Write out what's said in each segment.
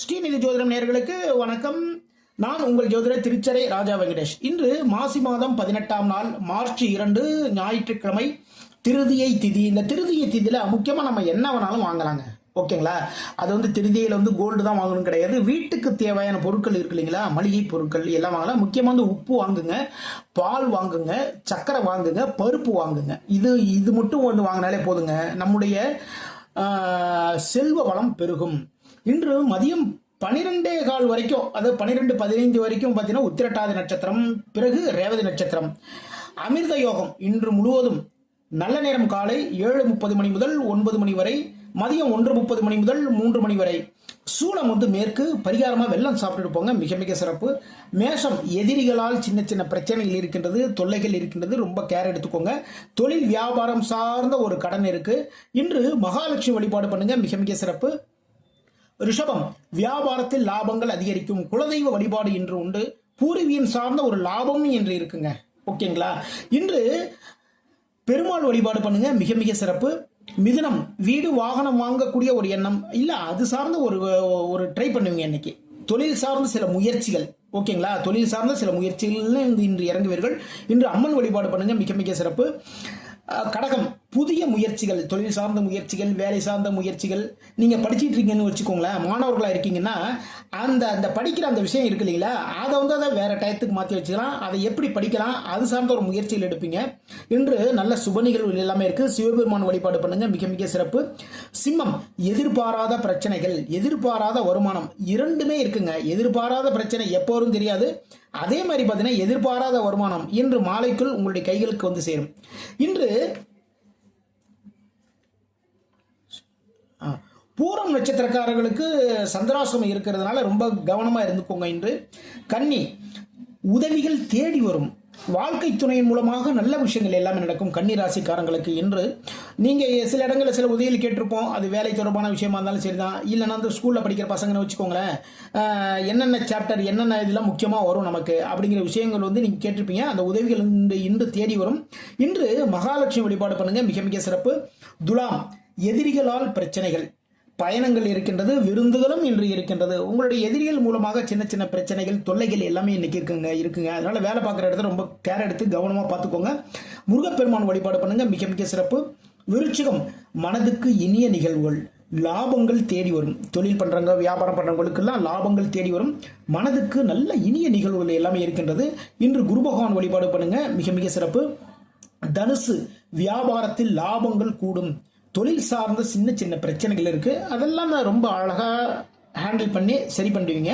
ஸ்ரீநிதி ஜோதிடம் நேயர்களுக்கு வணக்கம். நான் உங்கள் ஜோதிடர் திருச்சரை ராஜா வெங்கடேஷ். இன்று மாசி மாதம் 18ஆம் நாள் மார்ச் 2 ஞாயிற்றுக்கிழமை திருதியை திதி. இந்த திருதியை திதியில முக்கியமாக நம்ம என்ன வேணாலும் வாங்கலாங்க. ஓகேங்களா? அது திருதியில் கோல்டு தான் வாங்கணும் கிடையாது. வீட்டுக்கு தேவையான பொருட்கள் இருக்கு இல்லைங்களா, மளிகை பொருட்கள் எல்லாம் வாங்கலாம். முக்கியமாக உப்பு வாங்குங்க, பால் வாங்குங்க, சர்க்கரை வாங்குங்க, பருப்பு வாங்குங்க. இது மட்டும் வாங்கினாலே போதுங்க. நம்முடைய செல்வ வளம் பெருகும். இன்று மதியம் 12:15 வரைக்கும், அதாவது 12:15 வரைக்கும் பார்த்தீங்கன்னா உத்திரட்டாதி நட்சத்திரம், பிறகு ரேவதி நட்சத்திரம். அமிர்த யோகம் இன்று முழுவதும். நல்ல நேரம் காலை 7:30 மணி முதல் 9 மணி வரை, மதியம் 1:30 மணி முதல் 3 மணி வரை. சூளம் மேற்கு. பரிகாரமாக வெள்ளம் சாப்பிட்டுட்டு போங்க, மிக மிக சிறப்பு. மேஷம், எதிரிகளால் சின்ன சின்ன பிரச்சனைகள் இருக்கின்றது, தொல்லைகள் இருக்கின்றது, ரொம்ப கேர் எடுத்துக்கோங்க. தொழில் வியாபாரம் சார்ந்த ஒரு கடன் இருக்கு. இன்று மகாலட்சுமி வழிபாடு பண்ணுங்க, மிக மிக சிறப்பு. ரிஷபம், வியாபாரத்தில் லாபங்கள் அதிகரிக்கும். குலதெய்வ வழிபாடு இன்று உண்டு. பூர்வீகம் சார்ந்த ஒரு லாபமும் இன்று இருக்குங்க. ஓகேங்களா? இன்று பெருமாள் வழிபாடு பண்ணுங்க, மிக மிக சிறப்பு. மிதுனம், வீடு வாகனம் வாங்கக்கூடிய ஒரு எண்ணம் இல்ல, அது சார்ந்த ஒரு ட்ரை பண்ணுவீங்க இன்னைக்கு. தொழில் சார்ந்த சில முயற்சிகள். ஓகேங்களா? தொழில் சார்ந்த சில முயற்சிகள் இன்று இறங்குவீர்கள். இன்று அம்மன் வழிபாடு பண்ணுங்க, மிக மிக சிறப்பு. கடகம், புதிய முயற்சிகள், தொழில் சார்ந்த முயற்சிகள், வேலை சார்ந்த முயற்சிகள். நீங்க படிச்சுட்டு இருக்கீங்கன்னு வச்சுக்கோங்களேன், மாணவர்களா இருக்கீங்கன்னா அந்த படிக்கிற அந்த விஷயம் இருக்கு இல்லைங்களா, அதை வேற டயத்துக்கு மாற்றி வச்சுக்கலாம். அதை எப்படி படிக்கலாம், அது சார்ந்த ஒரு முயற்சிகள் எடுப்பீங்க. இன்று நல்ல சுப நிகழ்வுகள் எல்லாமே இருக்கு. சிவபெருமான் வழிபாடு பண்ணுங்க, மிக மிக சிறப்பு. சிம்மம், எதிர்பாராத பிரச்சனைகள், எதிர்பாராத வருமானம் இரண்டுமே இருக்குங்க. எதிர்பாராத பிரச்சனை எப்போ வரும் தெரியாது. அதே மாதிரி பார்த்தீங்கன்னா எதிர்பாராத வருமானம் இன்று மாலைக்குள் உங்களுடைய கைகளுக்கு சேரும். இன்று பூரம் நட்சத்திரக்காரர்களுக்கு சந்திராசிரமம் இருக்கிறதுனால ரொம்ப கவனமா இருந்துக்கோங்க. இன்று கன்னி, உதவிகள் தேடி வரும். வாழ்க்கை துணையின் மூலமாக நல்ல விஷயங்கள் எல்லாமே நடக்கும். கன்னி ராசிக்காரங்களுக்கு இன்று நீங்க சில இடங்களில் சில உதவிகள் கேட்டிருப்போம். அது வேலை தொடர்பான விஷயமா இருந்தாலும் சரிதான், இல்லைன்னா அந்த ஸ்கூல்ல படிக்கிற பசங்கன்னு வச்சுக்கோங்களேன், என்னென்ன சாப்டர் என்னென்ன இதெல்லாம் முக்கியமாக வரும் நமக்கு அப்படிங்கிற விஷயங்கள் நீங்க கேட்டிருப்பீங்க. அந்த உதவிகள் இன்று தேடி வரும். இன்று மகாலட்சுமி வழிபாடு பண்ணுங்க, மிக மிக சிறப்பு. துலாம், எதிரிகளால் பிரச்சனைகள், பயணங்கள் இருக்கின்றது, விருந்துகளும் இன்று இருக்கின்றது. உங்களுடைய எதிரிகள் மூலமாக சின்ன சின்ன பிரச்சனைகள், தொல்லைகள் எல்லாமே இன்னைக்கு இருக்குங்க. அதனால வேலை பார்க்குற இடத்துல ரொம்ப கேர் எடுத்து கவனமா பார்த்துக்கோங்க. முருகப்பெருமான் வழிபாடு பண்ணுங்க, மிக மிக சிறப்பு. விருச்சிகம், மனதுக்கு இனிய நிகழ்வுகள், லாபங்கள் தேடி வரும். தொழில் பண்றவங்க, வியாபாரம் பண்றவங்களுக்கெல்லாம் லாபங்கள் தேடி வரும். மனதுக்கு நல்ல இனிய நிகழ்வுகள் எல்லாமே இருக்கின்றது. இன்று குரு பகவான் வழிபாடு பண்ணுங்க, மிக மிக சிறப்பு. தனுசு, வியாபாரத்தில் லாபங்கள் கூடும். தொழில் சார்ந்த சின்ன சின்ன பிரச்சனைகள் இருக்கு, அதெல்லாம் ரொம்ப அழகா ஹேண்டில் பண்ணி சரி பண்ணுவீங்க.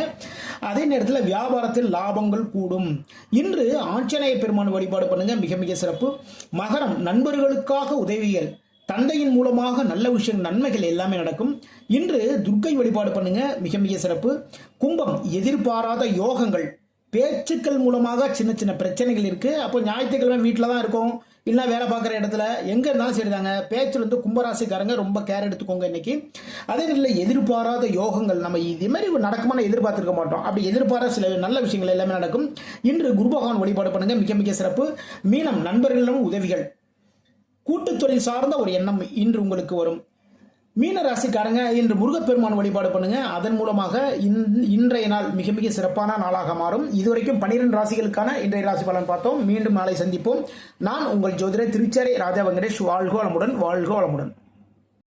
அதே நேரத்தில் வியாபாரத்தில் லாபங்கள் கூடும். இன்று ஆஞ்சநேய பெருமான் வழிபாடு பண்ணுங்க, மிக மிக சிறப்பு. மகரம், நண்பர்களுக்காக உதவிகள், தந்தையின் மூலமாக நல்ல விஷயம், நன்மைகள் எல்லாமே நடக்கும். இன்று துர்க்கை வழிபாடு பண்ணுங்க, மிக மிக சிறப்பு. கும்பம், எதிர்பாராத யோகங்கள், பேச்சுக்கள் மூலமாக சின்ன சின்ன பிரச்சனைகள் இருக்கு. அப்போ ஞாயிற்றுக்கிழமை வீட்டில் தான் இருக்கும், இல்லை வேலை பார்க்குற இடத்துல எங்கே இருந்தாலும் சரிதாங்க. பேச்சில் கும்பராசிக்காரங்க ரொம்ப கேர் எடுத்துக்கோங்க இன்னைக்கு. அதே நேரத்தில் எதிர்பாராத யோகங்கள், நம்ம இதே மாதிரி நடக்குமான்னு எதிர்பார்த்துருக்க மாட்டோம். அப்படி எதிர்பாராத சில நல்ல விஷயங்கள் எல்லாமே நடக்கும். இன்று குரு பகவான் வழிபாடு பண்ணுங்க, மிக மிக சிறப்பு. மீனம், நண்பர்களிடம் உதவிகள், கூட்டு தொழில் சார்ந்த ஒரு எண்ணம் இன்று உங்களுக்கு வரும். மீன ராசிக்காரங்க இன்று முருகப்பெருமான் வழிபாடு பண்ணுங்க. அதன் மூலமாக இன்றைய நாள் மிக மிக சிறப்பான நாளாக மாறும். இதுவரைக்கும் 12 ராசிகளுக்கான இன்றைய ராசி பலன் பார்த்தோம். மீண்டும் நாளை சந்திப்போம். நான் உங்கள் ஜோதிடர் திருச்சரை ராஜா வெங்கடேஷ். வாழ்க வளமுடன், வாழ்க வளமுடன்.